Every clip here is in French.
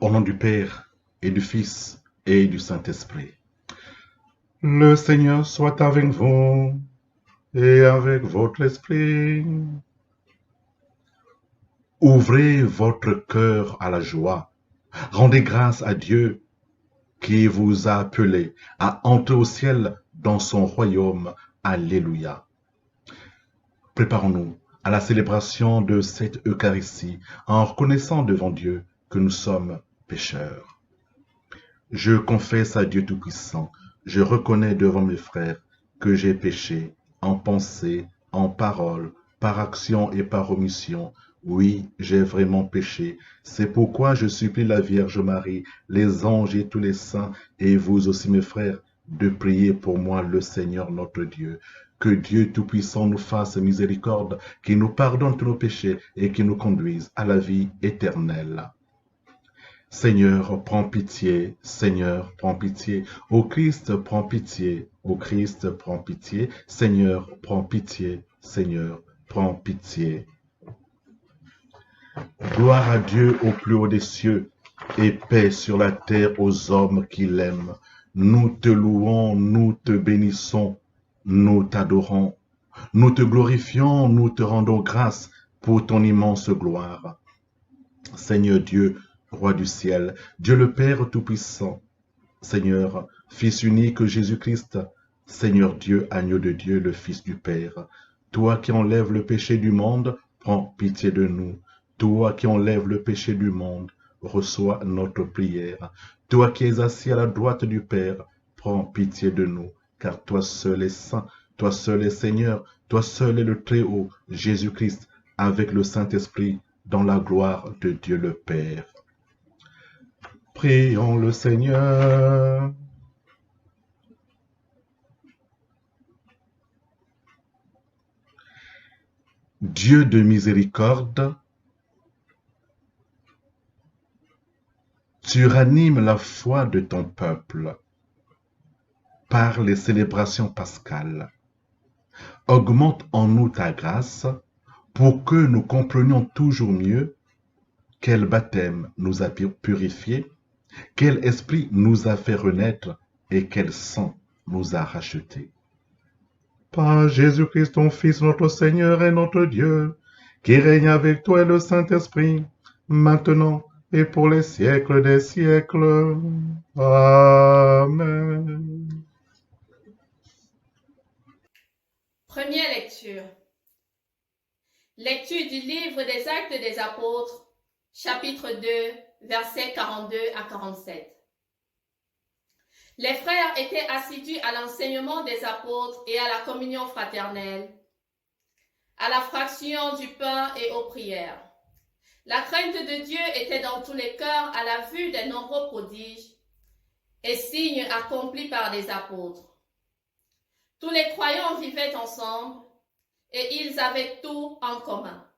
Au nom du Père et du Fils et du Saint-Esprit. Le Seigneur soit avec vous et avec votre esprit. Ouvrez votre cœur à la joie. Rendez grâce à Dieu qui vous a appelé à entrer au ciel dans son royaume. Alléluia. Préparons-nous à la célébration de cette Eucharistie en reconnaissant devant Dieu que nous sommes pécheurs. Je confesse à Dieu Tout-Puissant, je reconnais devant mes frères que j'ai péché en pensée, en parole, par action et par omission. Oui, j'ai vraiment péché. C'est pourquoi je supplie la Vierge Marie, les anges et tous les saints, et vous aussi mes frères, de prier pour moi le Seigneur notre Dieu. Que Dieu Tout-Puissant nous fasse miséricorde, qu'il nous pardonne tous nos péchés et qu'il nous conduise à la vie éternelle. Seigneur, prends pitié. Seigneur, prends pitié. Ô Christ, prends pitié. Ô Christ, prends pitié. Seigneur, prends pitié. Seigneur, prends pitié. Gloire à Dieu au plus haut des cieux et paix sur la terre aux hommes qui l'aiment. Nous te louons, nous te bénissons, nous t'adorons. Nous te glorifions, nous te rendons grâce pour ton immense gloire. Seigneur Dieu, Roi du ciel, Dieu le Père Tout-Puissant, Seigneur, Fils unique Jésus-Christ, Seigneur Dieu, Agneau de Dieu, le Fils du Père, toi qui enlèves le péché du monde, prends pitié de nous. Toi qui enlèves le péché du monde, reçois notre prière. Toi qui es assis à la droite du Père, prends pitié de nous, car toi seul est saint, toi seul est Seigneur, toi seul est le Très-Haut, Jésus-Christ, avec le Saint-Esprit, dans la gloire de Dieu le Père. Prions le Seigneur. Dieu de miséricorde, tu ranimes la foi de ton peuple par les célébrations pascales. Augmente en nous ta grâce pour que nous comprenions toujours mieux quel baptême nous a purifiés, quel esprit nous a fait renaître et quel sang nous a rachetés. Par Jésus-Christ, ton Fils, notre Seigneur et notre Dieu, qui règne avec toi et le Saint-Esprit, maintenant et pour les siècles des siècles. Amen. Première lecture. Lecture du livre des Actes des Apôtres, chapitre 2, versets 42 à 47. Les frères étaient assidus à l'enseignement des apôtres et à la communion fraternelle, à la fraction du pain et aux prières. La crainte de Dieu était dans tous les cœurs à la vue des nombreux prodiges et signes accomplis par les apôtres. Tous les croyants vivaient ensemble et ils avaient tout en commun.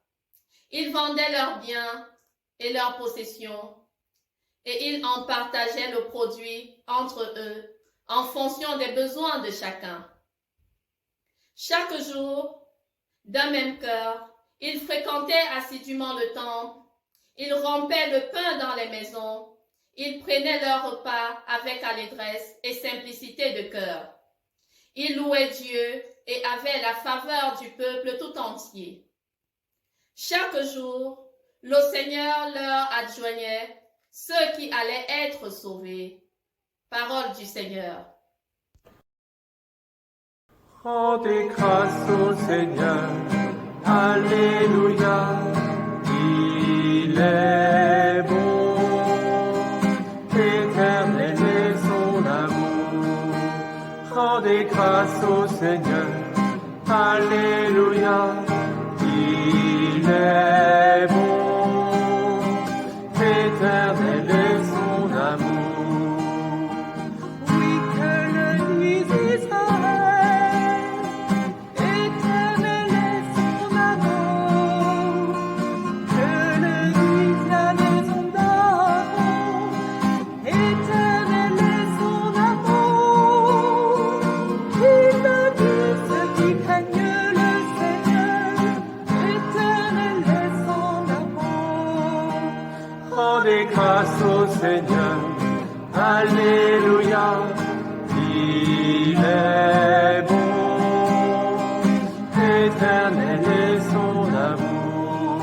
Ils vendaient leurs biens et leurs possessions et ils en partageaient le produit entre eux en fonction des besoins de chacun. Chaque jour, d'un même cœur, ils fréquentaient assidûment le temple, ils rompaient le pain dans les maisons, ils prenaient leur repas avec allégresse et simplicité de cœur. Ils louaient Dieu et avaient la faveur du peuple tout entier. Chaque jour, le Seigneur leur adjoignait ceux qui allaient être sauvés. Parole du Seigneur. Rendez grâce au Seigneur, Alléluia, il est bon, éternel est son amour. Rendez grâce au Seigneur, Alléluia, il est bon, éternel est son amour. Oui, que le dise Israël, éternel est son amour. Que le dise la maison d'Aaron, éternel est son amour. Il le dit ceux qui craignent le Seigneur, éternel est Rendez grâce au Seigneur, Alléluia, il est bon, éternel est son amour.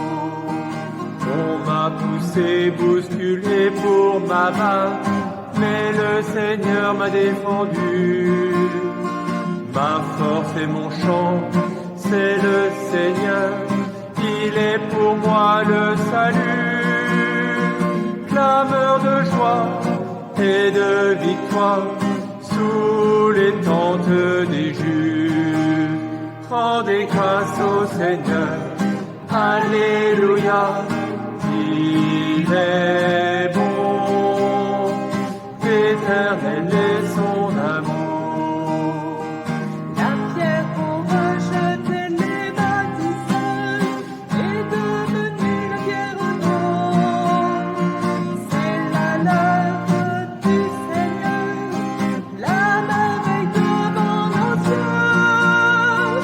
On m'a poussé, bousculé pour m'abattre, mais le Seigneur m'a défendu. Ma force et mon chant, c'est le Seigneur, il est pour moi le salut. Clameur de joie et de victoire sous les tentes des Juifs. Rendez grâce au Seigneur, Alléluia, il est bon, éternel est son amour. La pierre qu'on rejetait les bâtisseurs est devenue la pierre d'or. C'est la l'œuvre du Seigneur, la merveille devant nos yeux.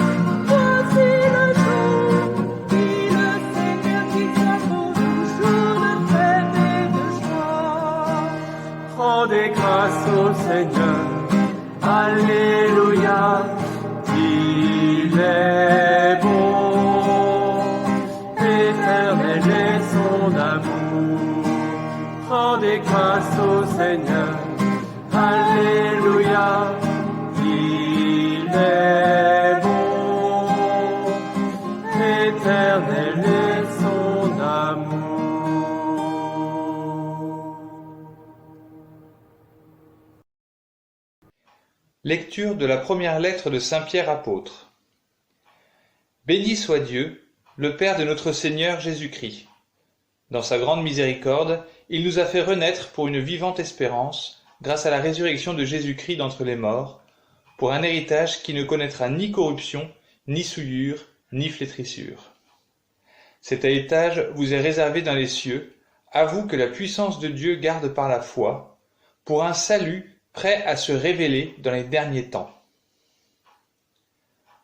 Voici le jour, dit le Seigneur, qui soit pour nous jour de fête et de joie. Rendez grâce au Seigneur, Alléluia, il est bon, éternel est son amour. Rendez grâce au Seigneur, Alléluia, il est bon, éternel est son amour. Lecture de la première lettre de Saint Pierre apôtre. Béni soit Dieu, le Père de notre Seigneur Jésus-Christ. Dans sa grande miséricorde, il nous a fait renaître pour une vivante espérance, grâce à la résurrection de Jésus-Christ d'entre les morts, pour un héritage qui ne connaîtra ni corruption, ni souillure, ni flétrissure. Cet héritage vous est réservé dans les cieux, à vous que la puissance de Dieu garde par la foi, pour un salut prêt à se révéler dans les derniers temps.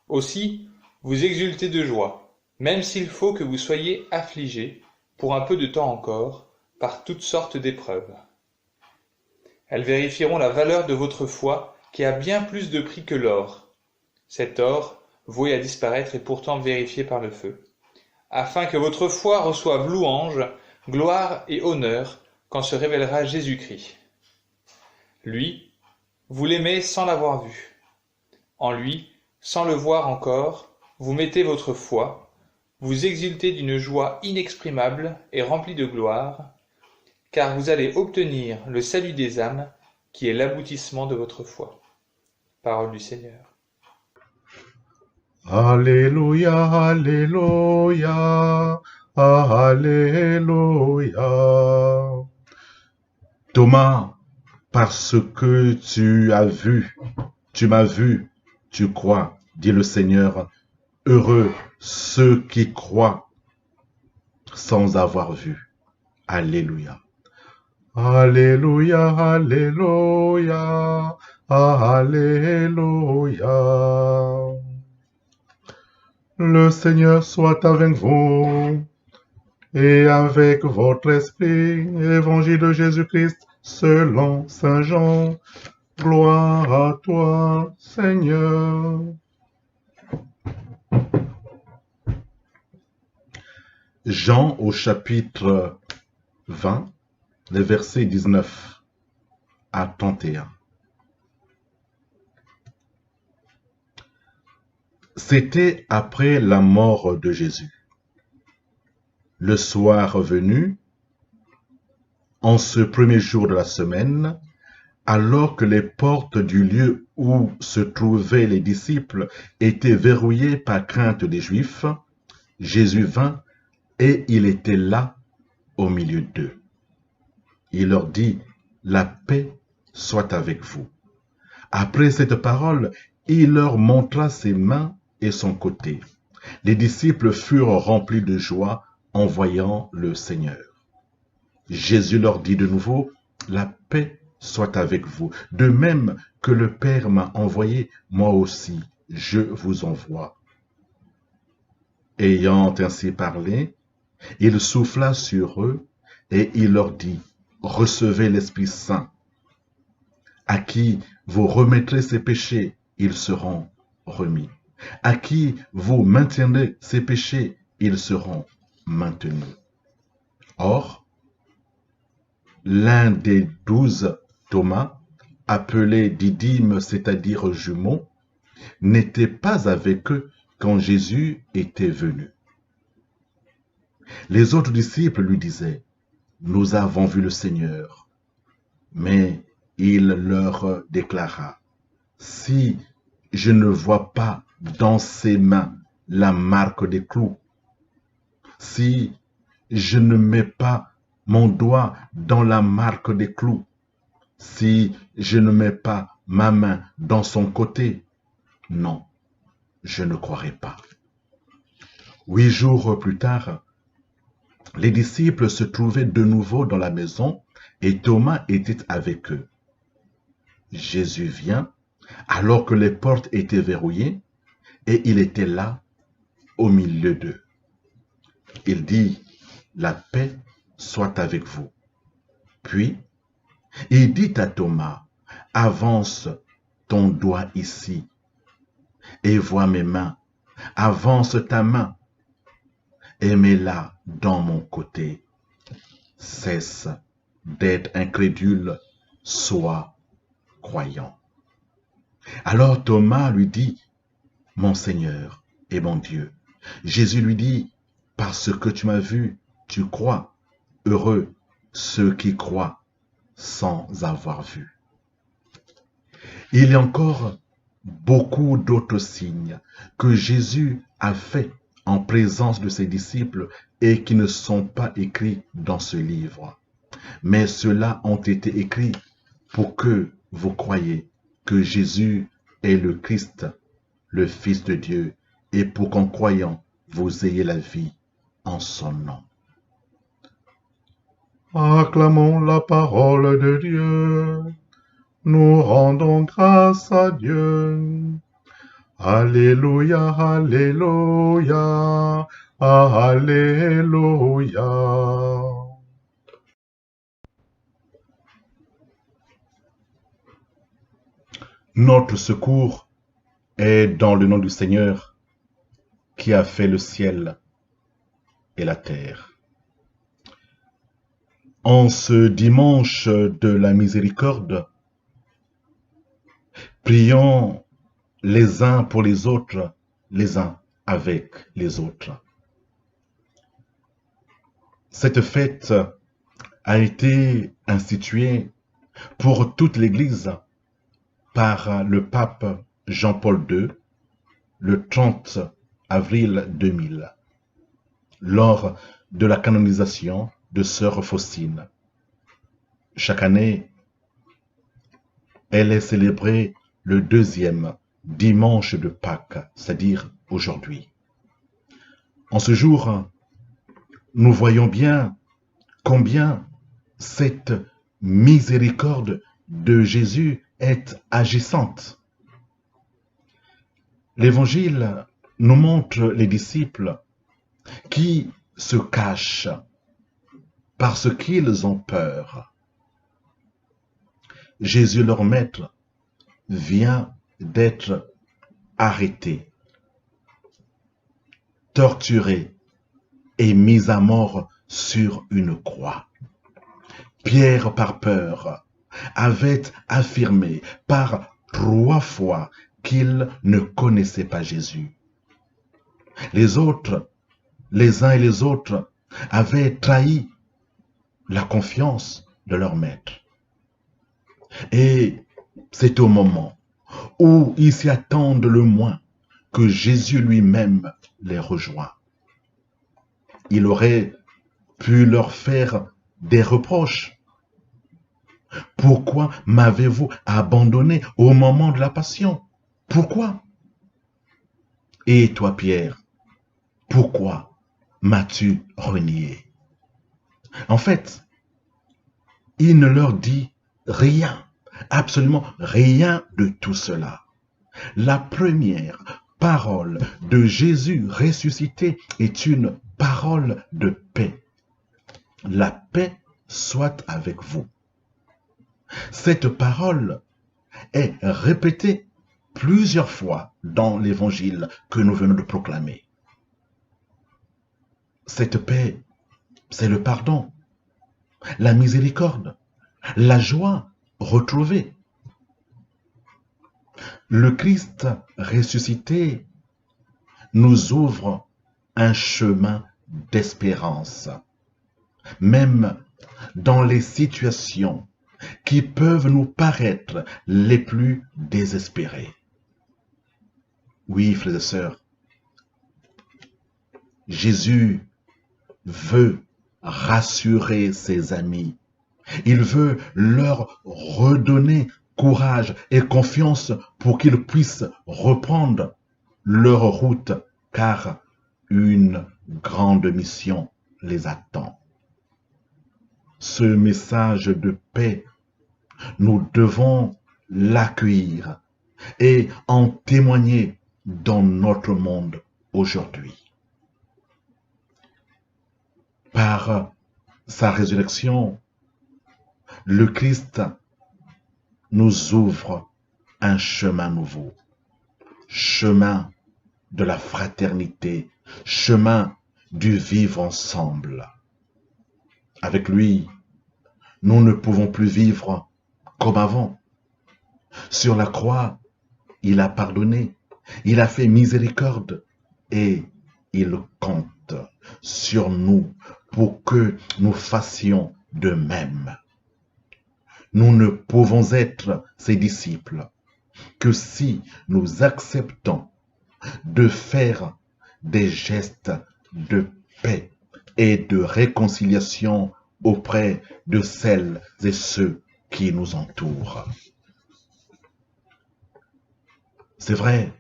Aussi, vous exultez de joie, même s'il faut que vous soyez affligés, pour un peu de temps encore, par toutes sortes d'épreuves. Elles vérifieront la valeur de votre foi, qui a bien plus de prix que l'or. Cet or, voué à disparaître, est pourtant vérifié par le feu, afin que votre foi reçoive louange, gloire et honneur quand se révélera Jésus-Christ. Lui, vous l'aimez sans l'avoir vu. En lui, sans le voir encore, vous mettez votre foi, vous exultez d'une joie inexprimable et remplie de gloire, car vous allez obtenir le salut des âmes, qui est l'aboutissement de votre foi. Parole du Seigneur. Alléluia, Alléluia, Alléluia. Thomas, parce que tu m'as vu, tu crois, dit le Seigneur. Heureux ceux qui croient sans avoir vu. Alléluia. Alléluia, Alléluia, Alléluia. Le Seigneur soit avec vous et avec votre esprit. Évangile de Jésus-Christ selon Saint Jean. Gloire à toi, Seigneur. Jean au chapitre 20, les versets 19 à 31. C'était après la mort de Jésus. Le soir venu, en ce premier jour de la semaine, alors que les portes du lieu où se trouvaient les disciples étaient verrouillées par crainte des Juifs, Jésus vint et il était là au milieu d'eux. Il leur dit, « La paix soit avec vous. » Après cette parole, il leur montra ses mains et son côté. Les disciples furent remplis de joie en voyant le Seigneur. Jésus leur dit de nouveau, « La paix soit avec vous. De même que le Père m'a envoyé, moi aussi, je vous envoie. » Ayant ainsi parlé, il souffla sur eux et il leur dit, recevez l'Esprit Saint. À qui vous remettrez ses péchés, ils seront remis. À qui vous maintiendrez ses péchés, ils seront maintenus. Or, l'un des 12, Thomas, appelé Didyme, c'est-à-dire jumeau, n'était pas avec eux quand Jésus était venu. Les autres disciples lui disaient, nous avons vu le Seigneur. Mais il leur déclara, si je ne vois pas dans ses mains la marque des clous, si je ne mets pas mon doigt dans la marque des clous, si je ne mets pas ma main dans son côté, non, je ne croirai pas. 8 jours plus tard, les disciples se trouvaient de nouveau dans la maison et Thomas était avec eux. Jésus vient alors que les portes étaient verrouillées et il était là au milieu d'eux. Il dit, la paix soit avec vous. Puis, il dit à Thomas, avance ton doigt ici et vois mes mains. Avance ta main et mets-la dans mon côté. Cesse d'être incrédule, sois croyant. Alors Thomas lui dit, mon Seigneur et mon Dieu. Jésus lui dit, parce que tu m'as vu, tu crois. Heureux ceux qui croient sans avoir vu. Il y a encore beaucoup d'autres signes que Jésus a fait en présence de ses disciples et qui ne sont pas écrits dans ce livre. Mais ceux-là ont été écrits pour que vous croyiez que Jésus est le Christ, le Fils de Dieu, et pour qu'en croyant, vous ayez la vie en son nom. Acclamons la parole de Dieu. Nous rendons grâce à Dieu. Alléluia, alléluia, alléluia. Notre secours est dans le nom du Seigneur qui a fait le ciel et la terre. En ce dimanche de la miséricorde, prions les uns pour les autres, les uns avec les autres. Cette fête a été instituée pour toute l'Église par le pape Jean-Paul II le 30 avril 2000, lors de la canonisation de Sœur Faustine. Chaque année, elle est célébrée le 2e dimanche de Pâques, c'est-à-dire aujourd'hui. En ce jour, nous voyons bien combien cette miséricorde de Jésus est agissante. L'Évangile nous montre les disciples qui se cachent parce qu'ils ont peur. Jésus, leur maître, vient d'être arrêté, torturé et mis à mort sur une croix. Pierre, par peur, avait affirmé par 3 fois qu'il ne connaissait pas Jésus. Les autres, les uns et les autres, avaient trahi la confiance de leur maître. Et c'est au moment où ils s'y attendent le moins que Jésus lui-même les rejoint. Il aurait pu leur faire des reproches. Pourquoi m'avez-vous abandonné au moment de la passion? Pourquoi? Et toi, Pierre, pourquoi m'as-tu renié? En fait, il ne leur dit rien, absolument rien de tout cela. La première parole de Jésus ressuscité est une parole de paix. la paix soit avec vous. Cette parole est répétée plusieurs fois dans l'évangile que nous venons de proclamer. Cette paix, c'est le pardon, la miséricorde, la joie retrouvée. Le Christ ressuscité nous ouvre un chemin d'espérance, même dans les situations qui peuvent nous paraître les plus désespérées. Oui, frères et sœurs, Jésus veut rassurer ses amis. Il veut leur redonner courage et confiance pour qu'ils puissent reprendre leur route, car une grande mission les attend. Ce message de paix, nous devons l'accueillir et en témoigner dans notre monde aujourd'hui. Par sa résurrection, le Christ nous ouvre un chemin nouveau, chemin de la fraternité, chemin du vivre ensemble. Avec lui, nous ne pouvons plus vivre comme avant. Sur la croix, il a pardonné, il a fait miséricorde et il compte sur nous pour que nous fassions de même. Nous ne pouvons être ses disciples que si nous acceptons de faire des gestes de paix et de réconciliation auprès de celles et ceux qui nous entourent. C'est vrai,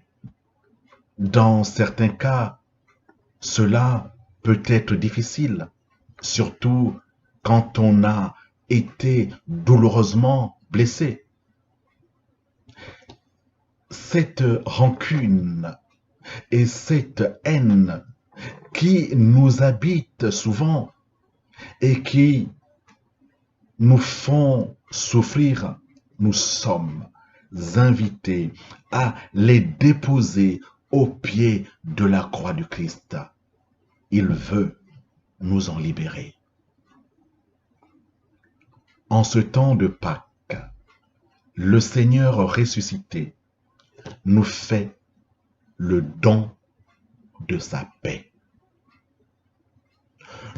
dans certains cas, cela peut être difficile, surtout quand on a été douloureusement blessé. Cette rancune et cette haine qui nous habitent souvent et qui nous font souffrir, nous sommes invités à les déposer au pied de la croix du Christ. Il veut nous en libérer. En ce temps de Pâques, le Seigneur ressuscité nous fait le don de sa paix.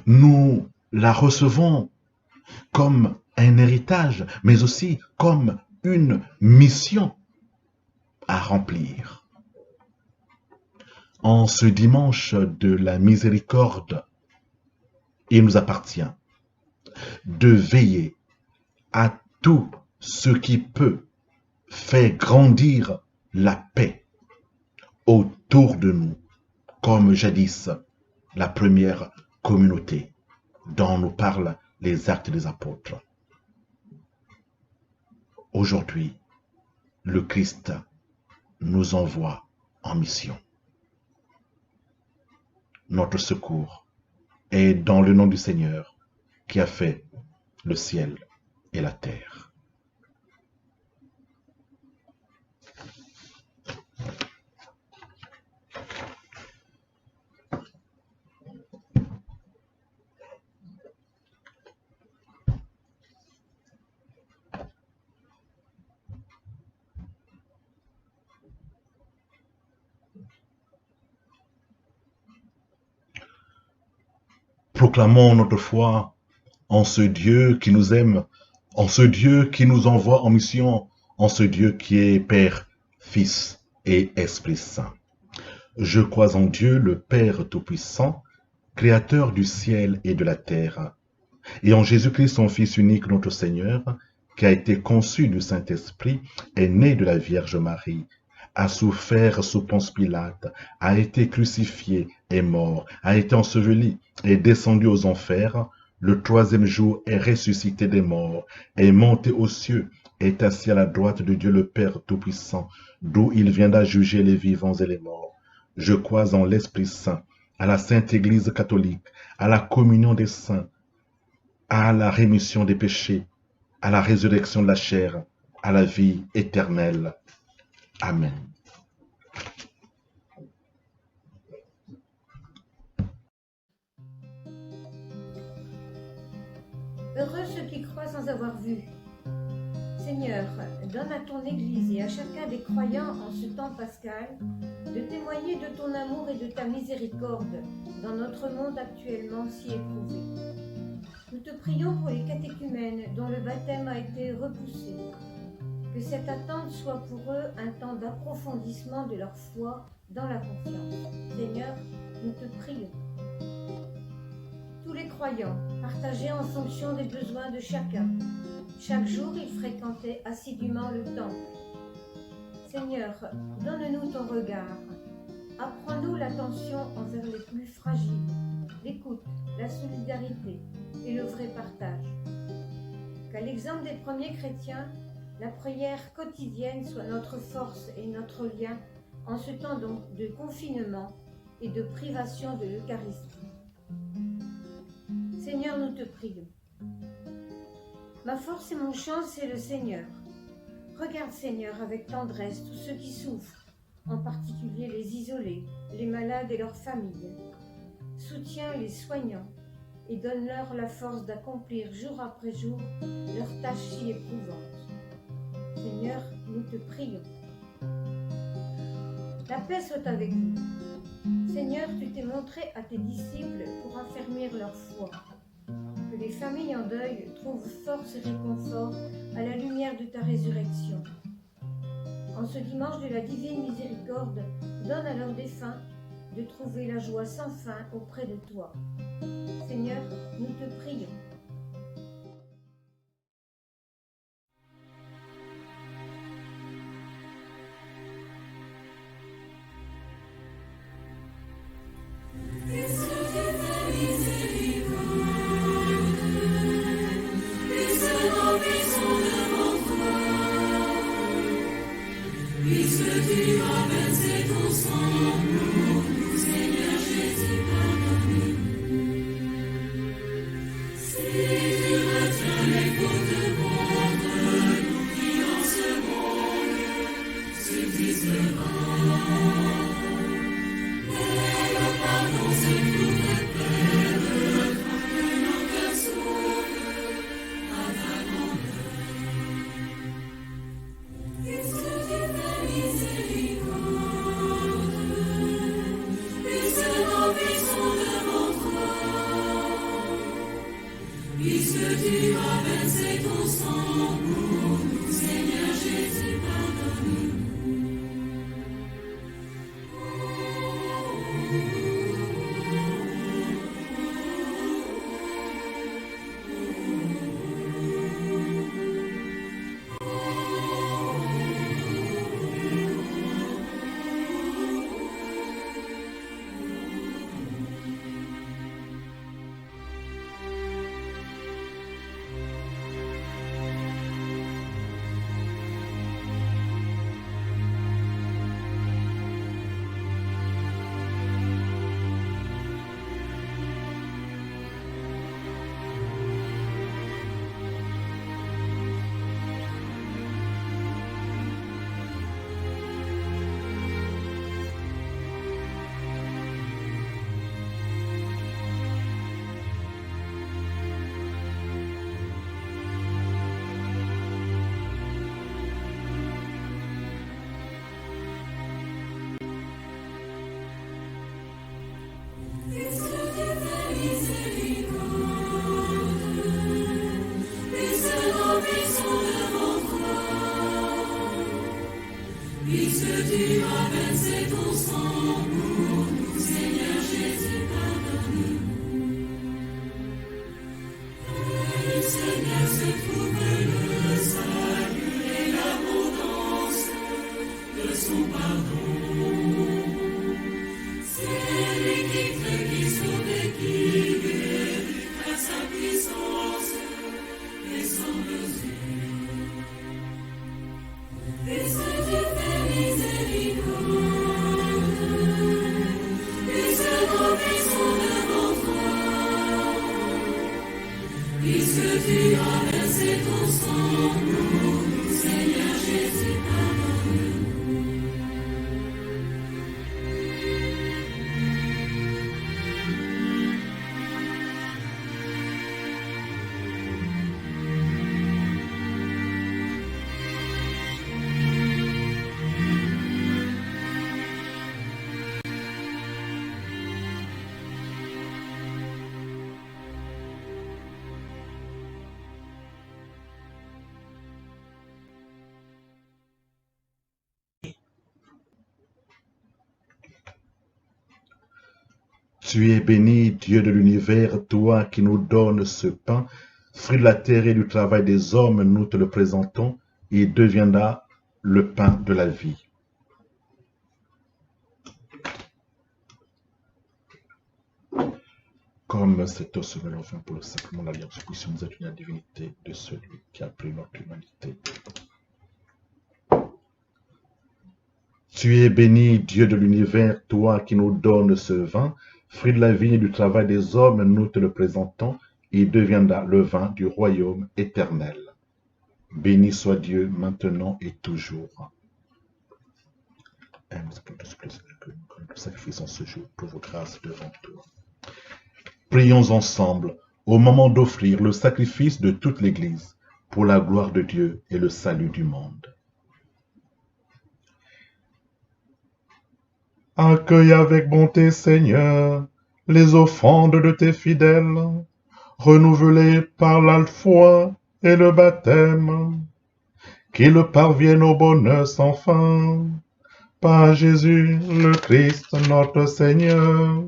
Nous la recevons comme un héritage, mais aussi comme une mission à remplir. En ce dimanche de la miséricorde, il nous appartient de veiller à tout ce qui peut faire grandir la paix autour de nous, comme jadis la première communauté dont nous parlent les Actes des Apôtres. Aujourd'hui, le Christ nous envoie en mission. Notre secours est dans le nom du Seigneur qui a fait le ciel et la terre. Proclamons notre foi en ce Dieu qui nous aime, en ce Dieu qui nous envoie en mission, en ce Dieu qui est Père, Fils et Esprit Saint. Je crois en Dieu, le Père Tout-Puissant, Créateur du ciel et de la terre, et en Jésus-Christ, son Fils unique, notre Seigneur, qui a été conçu du Saint-Esprit, est né de la Vierge Marie, a souffert sous Ponce Pilate, a été crucifié, est mort, a été enseveli, est descendu aux enfers, le troisième jour est ressuscité des morts, est monté aux cieux, est assis à la droite de Dieu le Père Tout-Puissant, d'où il viendra juger les vivants et les morts. Je crois en l'Esprit Saint, à la Sainte Église catholique, à la communion des saints, à la rémission des péchés, à la résurrection de la chair, à la vie éternelle. Amen. Heureux ceux qui croient sans avoir vu. Seigneur, donne à ton Église et à chacun des croyants en ce temps pascal de témoigner de ton amour et de ta miséricorde dans notre monde actuellement si éprouvé. Nous te prions pour les catéchumènes dont le baptême a été repoussé. Que cette attente soit pour eux un temps d'approfondissement de leur foi dans la confiance. Seigneur, nous te prions. Tous les croyants, partagés en fonction des besoins de chacun. Chaque jour, ils fréquentaient assidûment le temple. Seigneur, donne-nous ton regard. Apprends-nous l'attention envers les plus fragiles, l'écoute, la solidarité et le vrai partage. Qu'à l'exemple des premiers chrétiens, la prière quotidienne soit notre force et notre lien en ce temps donc de confinement et de privation de l'Eucharistie. Seigneur, nous te prions. Ma force et mon chant, c'est le Seigneur. Regarde, Seigneur, avec tendresse tous ceux qui souffrent, en particulier les isolés, les malades et leurs familles. Soutiens les soignants et donne-leur la force d'accomplir jour après jour leurs tâches si éprouvantes. Seigneur, nous te prions. La paix soit avec vous. Seigneur, tu t'es montré à tes disciples pour affermir leur foi. Que les familles en deuil trouvent force et réconfort à la lumière de ta résurrection. En ce dimanche de la divine miséricorde, donne à leurs défunts de trouver la joie sans fin auprès de toi. Seigneur, nous te prions. Puisque Tu es béni, Dieu de l'univers, toi qui nous donnes ce pain, fruit de la terre et du travail des hommes, nous te le présentons, il deviendra le pain de la vie. Comme cet os se mêle enfin pour le sacrement de l'alliance, puissions nous être la divinité de celui qui a pris notre humanité. Tu es béni, Dieu de l'univers, toi qui nous donnes ce vin, fruit de la vie et du travail des hommes, nous te le présentons, il deviendra le vin du royaume éternel. Béni soit Dieu maintenant et toujours. Aime pour que nous sacrifions ce jour pour vos grâces devant toi. Prions ensemble au moment d'offrir le sacrifice de toute l'Église pour la gloire de Dieu et le salut du monde. Accueille avec bonté, Seigneur, les offrandes de tes fidèles, renouvelées par la foi et le baptême, qu'ils parviennent au bonheur sans fin, par Jésus le Christ notre Seigneur.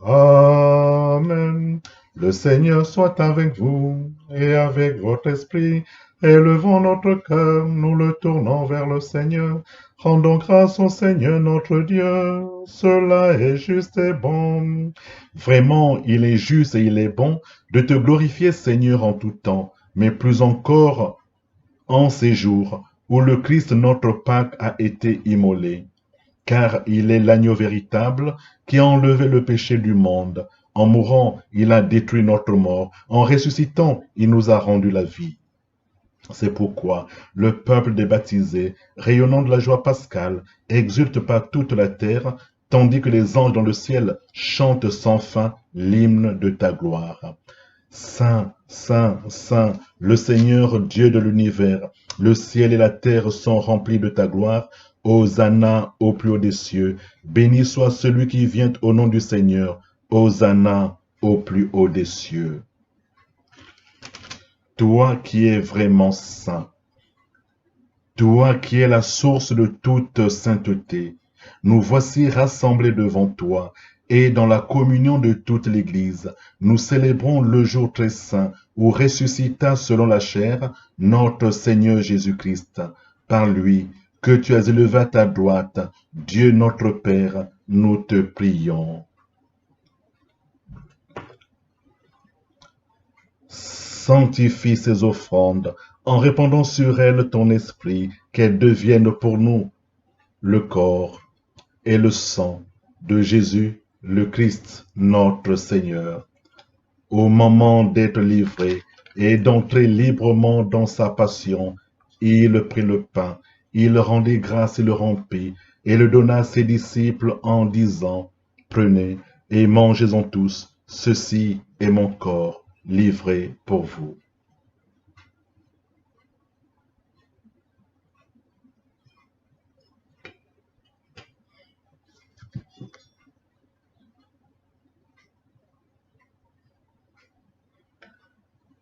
Amen. Le Seigneur soit avec vous et avec votre esprit. Élevons notre cœur, nous le tournons vers le Seigneur. Rendons grâce au Seigneur notre Dieu. Cela est juste et bon. Vraiment, il est juste et il est bon de te glorifier, Seigneur, en tout temps, mais plus encore en ces jours où le Christ notre Pâque a été immolé. Car il est l'agneau véritable qui a enlevé le péché du monde. En mourant, il a détruit notre mort. En ressuscitant, il nous a rendu la vie. C'est pourquoi le peuple des baptisés, rayonnant de la joie pascale, exulte par toute la terre, tandis que les anges dans le ciel chantent sans fin l'hymne de ta gloire. Saint, Saint, Saint, le Seigneur Dieu de l'univers, le ciel et la terre sont remplis de ta gloire. Hosanna au plus haut des cieux. Béni soit celui qui vient au nom du Seigneur. Hosanna au plus haut des cieux. Toi qui es vraiment saint, toi qui es la source de toute sainteté, nous voici rassemblés devant toi, et dans la communion de toute l'Église, nous célébrons le jour très saint où ressuscita selon la chair notre Seigneur Jésus-Christ. Par lui, que tu as élevé à ta droite, Dieu notre Père, nous te prions. Sanctifie ces offrandes en répandant sur elles ton esprit, qu'elles deviennent pour nous le corps et le sang de Jésus, le Christ, notre Seigneur. Au moment d'être livré et d'entrer librement dans sa passion, il prit le pain, il rendit grâce et le rompit, et le donna à ses disciples en disant, « Prenez et mangez-en tous, ceci est mon corps livré pour vous. »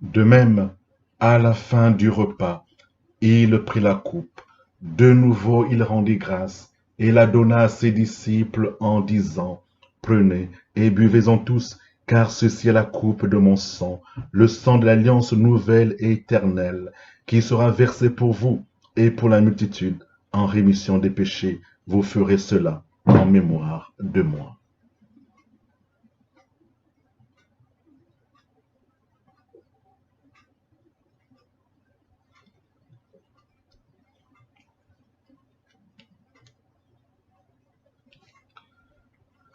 De même, à la fin du repas, il prit la coupe. De nouveau, il rendit grâce et la donna à ses disciples en disant, « Prenez et buvez-en tous, car ceci est la coupe de mon sang, le sang de l'alliance nouvelle et éternelle, qui sera versé pour vous et pour la multitude en rémission des péchés. Vous ferez cela en mémoire de moi. »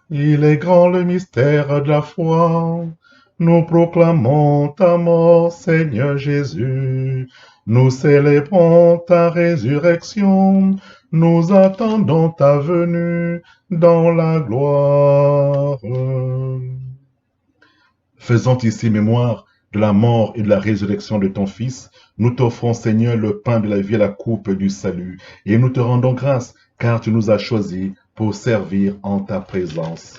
Il est grand le mystère de la foi. Nous proclamons ta mort, Seigneur Jésus. Nous célébrons ta résurrection. Nous attendons ta venue dans la gloire. Faisant ici mémoire de la mort et de la résurrection de ton Fils, nous t'offrons, Seigneur, le pain de la vie et la coupe du salut, et nous te rendons grâce, car tu nous as choisis pour servir en ta présence.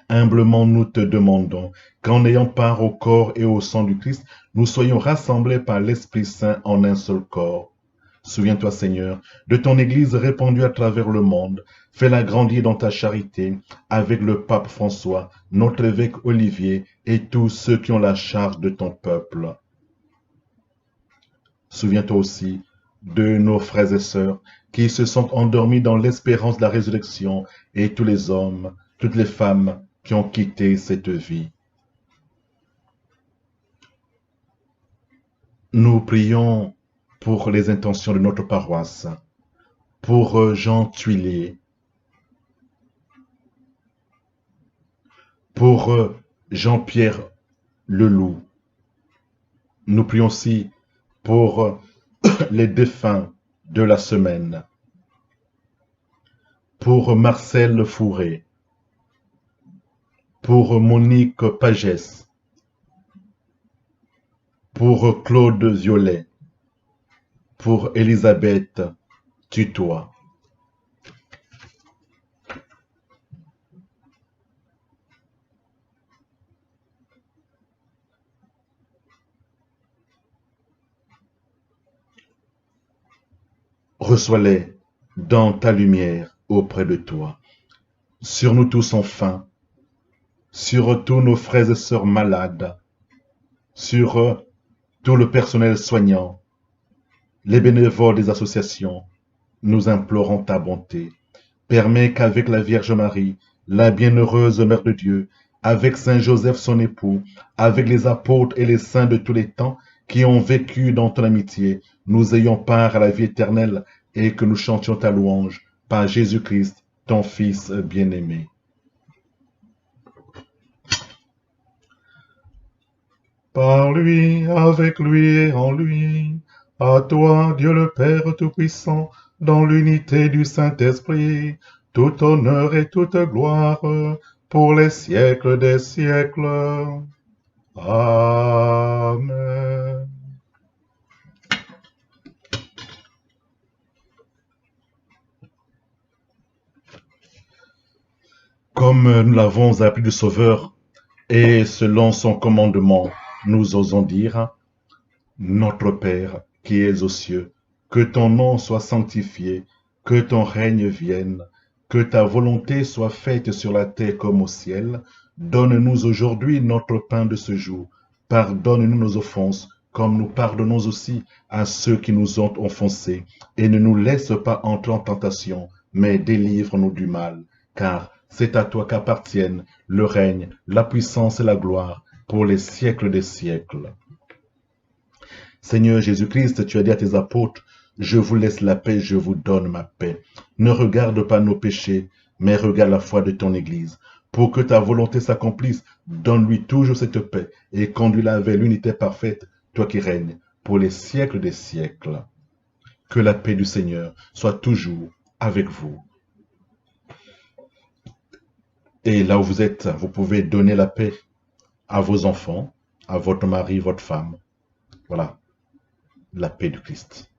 Humblement, nous te demandons qu'en ayant part au corps et au sang du Christ, nous soyons rassemblés par l'Esprit Saint en un seul corps. Souviens-toi, Seigneur, de ton Église répandue à travers le monde. Fais-la grandir dans ta charité avec le pape François, notre évêque Olivier et tous ceux qui ont la charge de ton peuple. Souviens-toi aussi de nos frères et sœurs qui se sont endormis dans l'espérance de la résurrection et tous les hommes, toutes les femmes qui ont quitté cette vie. Nous prions pour les intentions de notre paroisse, pour Jean Tuillier, pour Jean-Pierre Leloup. Nous prions aussi pour les défunts de la semaine, pour Marcel Fourré, pour Monique Pagès, pour Claude Violet, pour Elisabeth Tutois. Reçois-les dans ta lumière auprès de toi. Sur nous tous enfin, sur tous nos frères et sœurs malades, sur tout le personnel soignant, les bénévoles des associations, nous implorons ta bonté. Permets qu'avec la Vierge Marie, la bienheureuse Mère de Dieu, avec Saint Joseph son époux, avec les apôtres et les saints de tous les temps qui ont vécu dans ton amitié, nous ayons part à la vie éternelle et que nous chantions ta louange par Jésus-Christ, ton Fils bien-aimé. Par lui, avec lui et en lui, à toi, Dieu le Père Tout-Puissant, dans l'unité du Saint-Esprit, tout honneur et toute gloire pour les siècles des siècles. Amen. Comme nous l'avons appris du Sauveur, et selon son commandement, nous osons dire, Notre Père qui es aux cieux, que ton nom soit sanctifié, que ton règne vienne, que ta volonté soit faite sur la terre comme au ciel. Donne-nous aujourd'hui notre pain de ce jour. Pardonne-nous nos offenses, comme nous pardonnons aussi à ceux qui nous ont offensés. Et ne nous laisse pas entrer en tentation, mais délivre-nous du mal. Car c'est à toi qu'appartiennent le règne, la puissance et la gloire pour les siècles des siècles. Seigneur Jésus-Christ, tu as dit à tes apôtres, je vous laisse la paix, je vous donne ma paix. Ne regarde pas nos péchés, mais regarde la foi de ton Église. Pour que ta volonté s'accomplisse, donne-lui toujours cette paix et conduis-la vers l'unité parfaite, toi qui règnes pour les siècles des siècles. Que la paix du Seigneur soit toujours avec vous. Et là où vous êtes, vous pouvez donner la paix à vos enfants, à votre mari, votre femme. Voilà, la paix du Christ.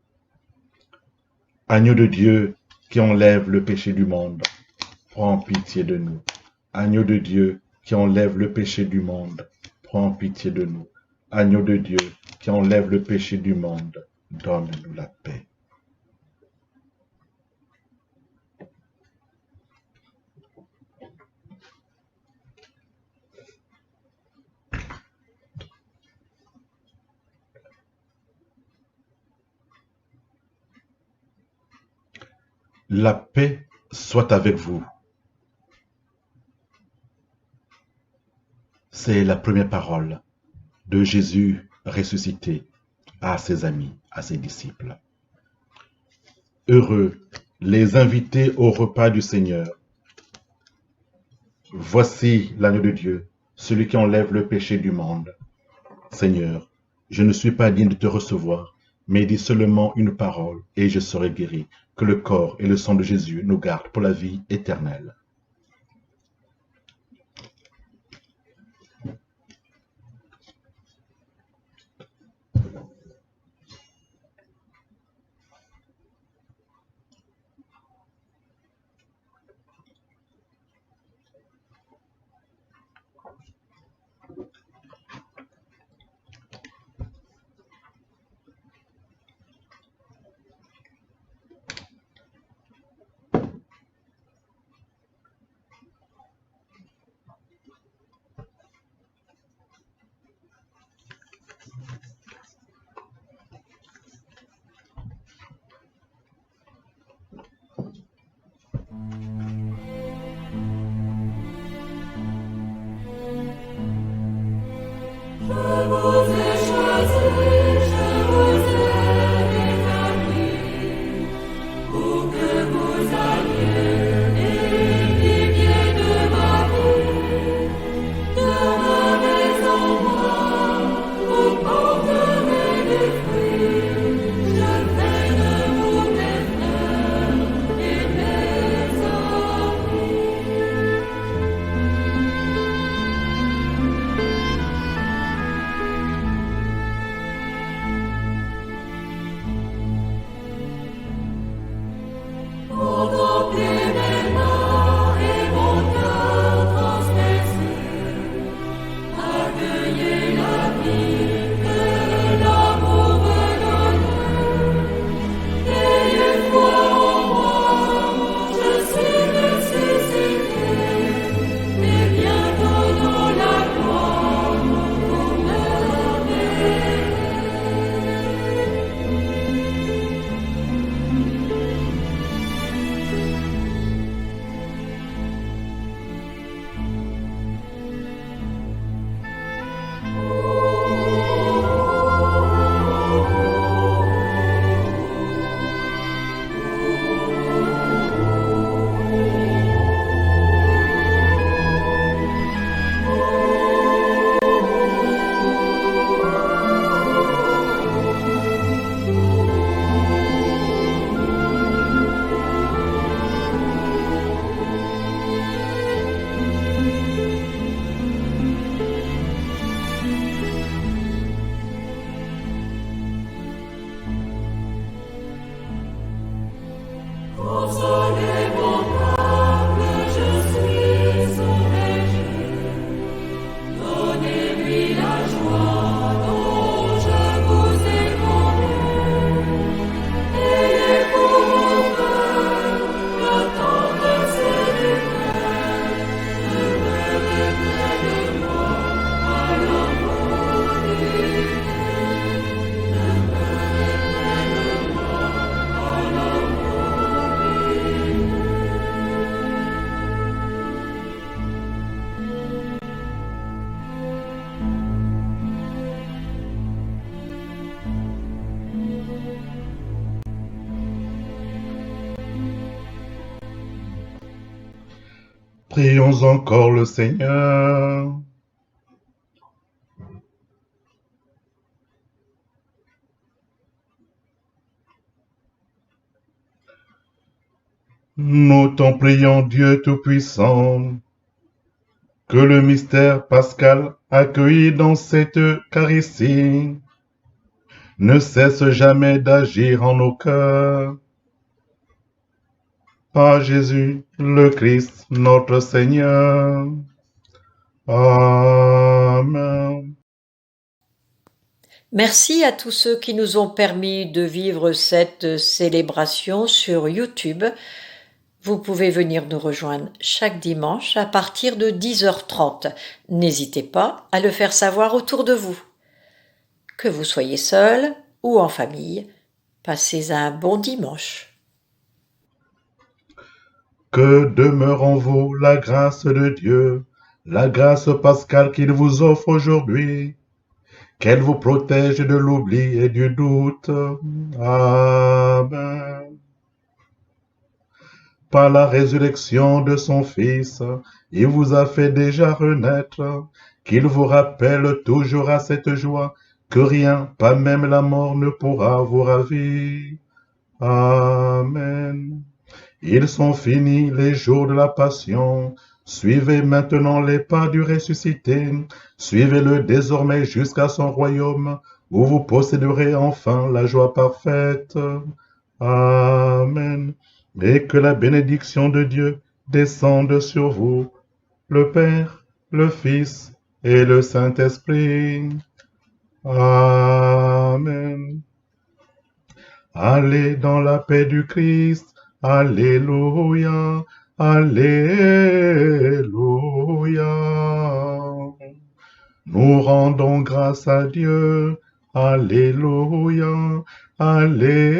Agneau de Dieu qui enlève le péché du monde, prends pitié de nous. Agneau de Dieu qui enlève le péché du monde, prends pitié de nous. Agneau de Dieu qui enlève le péché du monde, donne-nous la paix. La paix soit avec vous. C'est la première parole de Jésus ressuscité à ses amis, à ses disciples. Heureux les invités au repas du Seigneur. Voici l'agneau de Dieu celui qui enlève le péché du monde. Seigneur, je ne suis pas digne de te recevoir, mais dis seulement une parole, et je serai guéri. Que le corps et le sang de Jésus nous gardent pour la vie éternelle. Prions encore le Seigneur. Nous t'en prions, Dieu Tout-Puissant, que le mystère pascal accueilli dans cette Eucharistie ne cesse jamais d'agir en nos cœurs. Par Jésus, le Christ, notre Seigneur. Amen. Merci à tous ceux qui nous ont permis de vivre cette célébration sur YouTube. Vous pouvez venir nous rejoindre chaque dimanche à partir de 10h30. N'hésitez pas à le faire savoir autour de vous. Que vous soyez seul ou en famille, passez un bon dimanche. Que demeure en vous la grâce de Dieu, la grâce pascale qu'il vous offre aujourd'hui, qu'elle vous protège de l'oubli et du doute. Amen. par la résurrection de son Fils, il vous a fait déjà renaître, qu'il vous rappelle toujours à cette joie que rien, pas même la mort, ne pourra vous ravir. Amen. Ils sont finis les jours de la passion. Suivez maintenant les pas du ressuscité. Suivez-le désormais jusqu'à son royaume, où vous posséderez enfin la joie parfaite. Amen. Et que la bénédiction de Dieu descende sur vous, le Père, le Fils et le Saint-Esprit. Amen. Allez dans la paix du Christ. Alléluia. Alléluia. Nous rendons grâce à Dieu. Alléluia. Alléluia.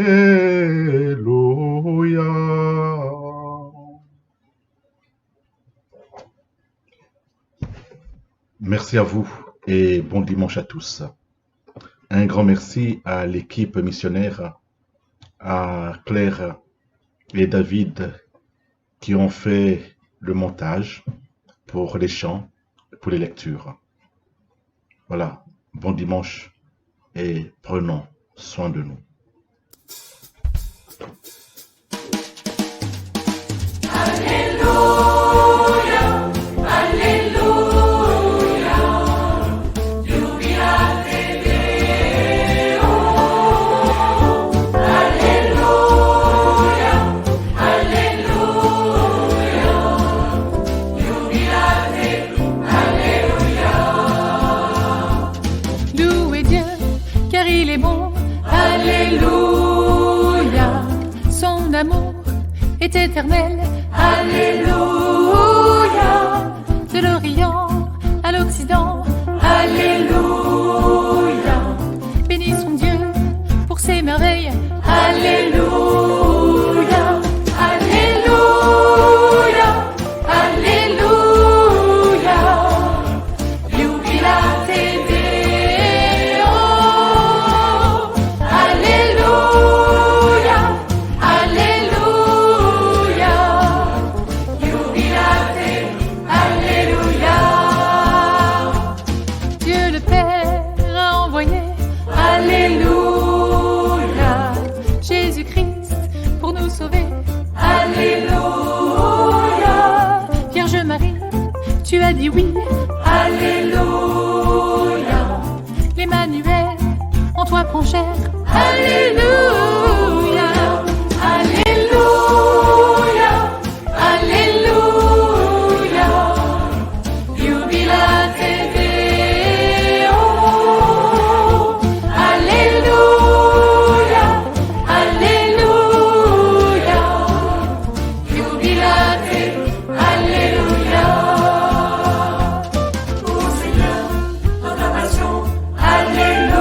Merci à vous et bon dimanche à tous. Un grand merci à l'équipe missionnaire, à Claire et David qui ont fait le montage pour les chants, pour les lectures. Voilà, bon dimanche et prenons soin de nous. Louez Dieu, car il est bon. Alléluia. Son amour est éternel. Alléluia. De l'Orient à l'Occident. Alléluia. Bénissons Dieu pour ses merveilles. Alléluia. Alléluia. Alléluia. Jubilate Deo. Alléluia. Alléluia. Jubilate. Alléluia. Dieu le Père a envoyé. Alléluia. Jésus-Christ pour nous sauver. Alléluia. Vierge Marie, tu as dit oui. Alléluia. L'Emmanuel en toi prend chair. Alléluia. Alléluia. Alléluia. Jubilate Deo. Alléluia. Alléluia. Jubilate. Alléluia. Ô Seigneur, dans ta passion. Alléluia.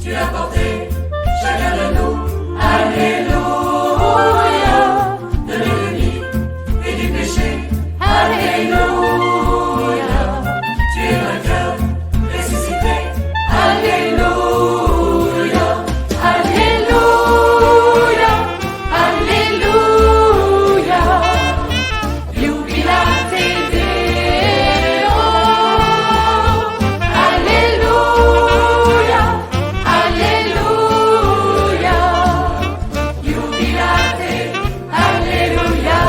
Tu as porté chacun de nous. Alléluia. De l'ennemi et du péché. Alléluia. Tu es vainqueur, ressuscité. Alléluia. Alléluia. Alléluia. Jubilate Deo. Alléluia. Alléluia. Jubilate. Alléluia.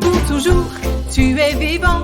Pour toujours, tu es vivant.